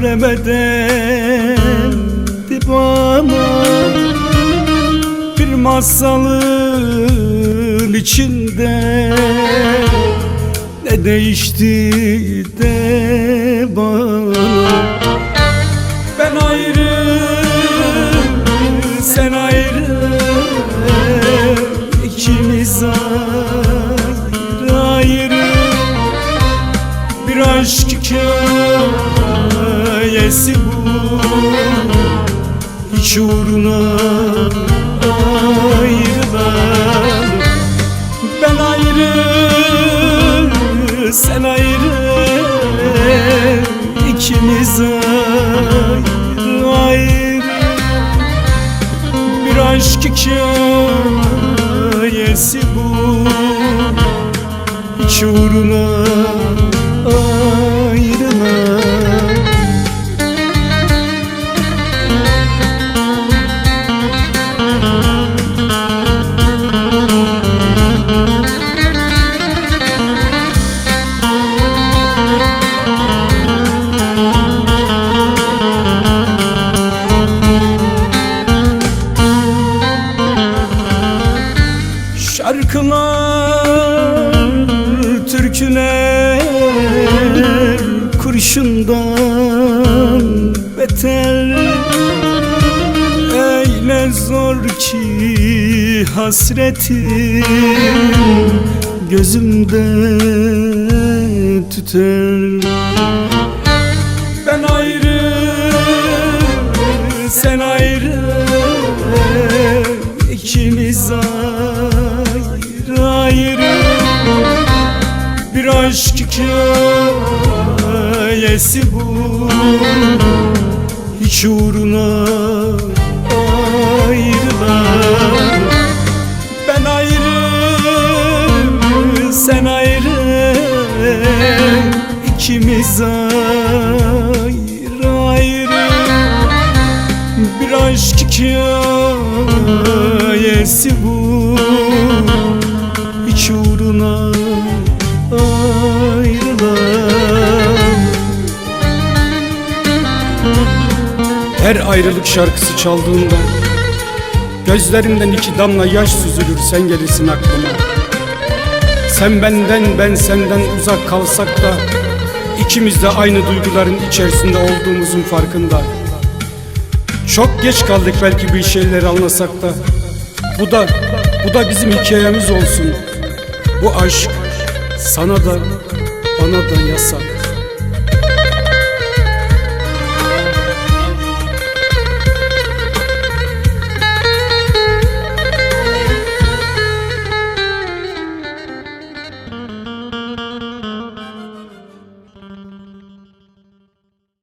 söylemedendi bana, bir masalın içinde ne değişti de bana. Ben ayrı, sen ayrı, ikimiz ayrı ayrı, bir aşk hikayesi bu, hiç uğruna ayrılan. Ben ayrı, sen ayrı, ikimiz ayrı ayrı, bir aşk hikayesi bu, hiç uğruna ayrılan. Şarkılar, türküler kurşundan beter. Öyle zor ki hasretin gözümde tüter. Ben ayrı, sen ayrı, ikimiz ayrı ayrı, bir aşk hikayesi bu, hiç uğruna ayrılan. Ben ayrı, sen ayrı, ikimiz ayrı ayrı, bir aşk hikayesi bu, hiç uğruna ayrılan. Her ayrılık şarkısı çaldığında gözlerimden iki damla yaş süzülür, sen gelirsin aklıma. Sen benden, ben senden uzak kalsak da ikimiz de aynı duyguların içerisinde olduğumuzun farkında. Çok geç kaldık belki bir şeyleri anlasak da, bu da bizim hikayemiz olsun. Bu aşk sana da bana da yasak.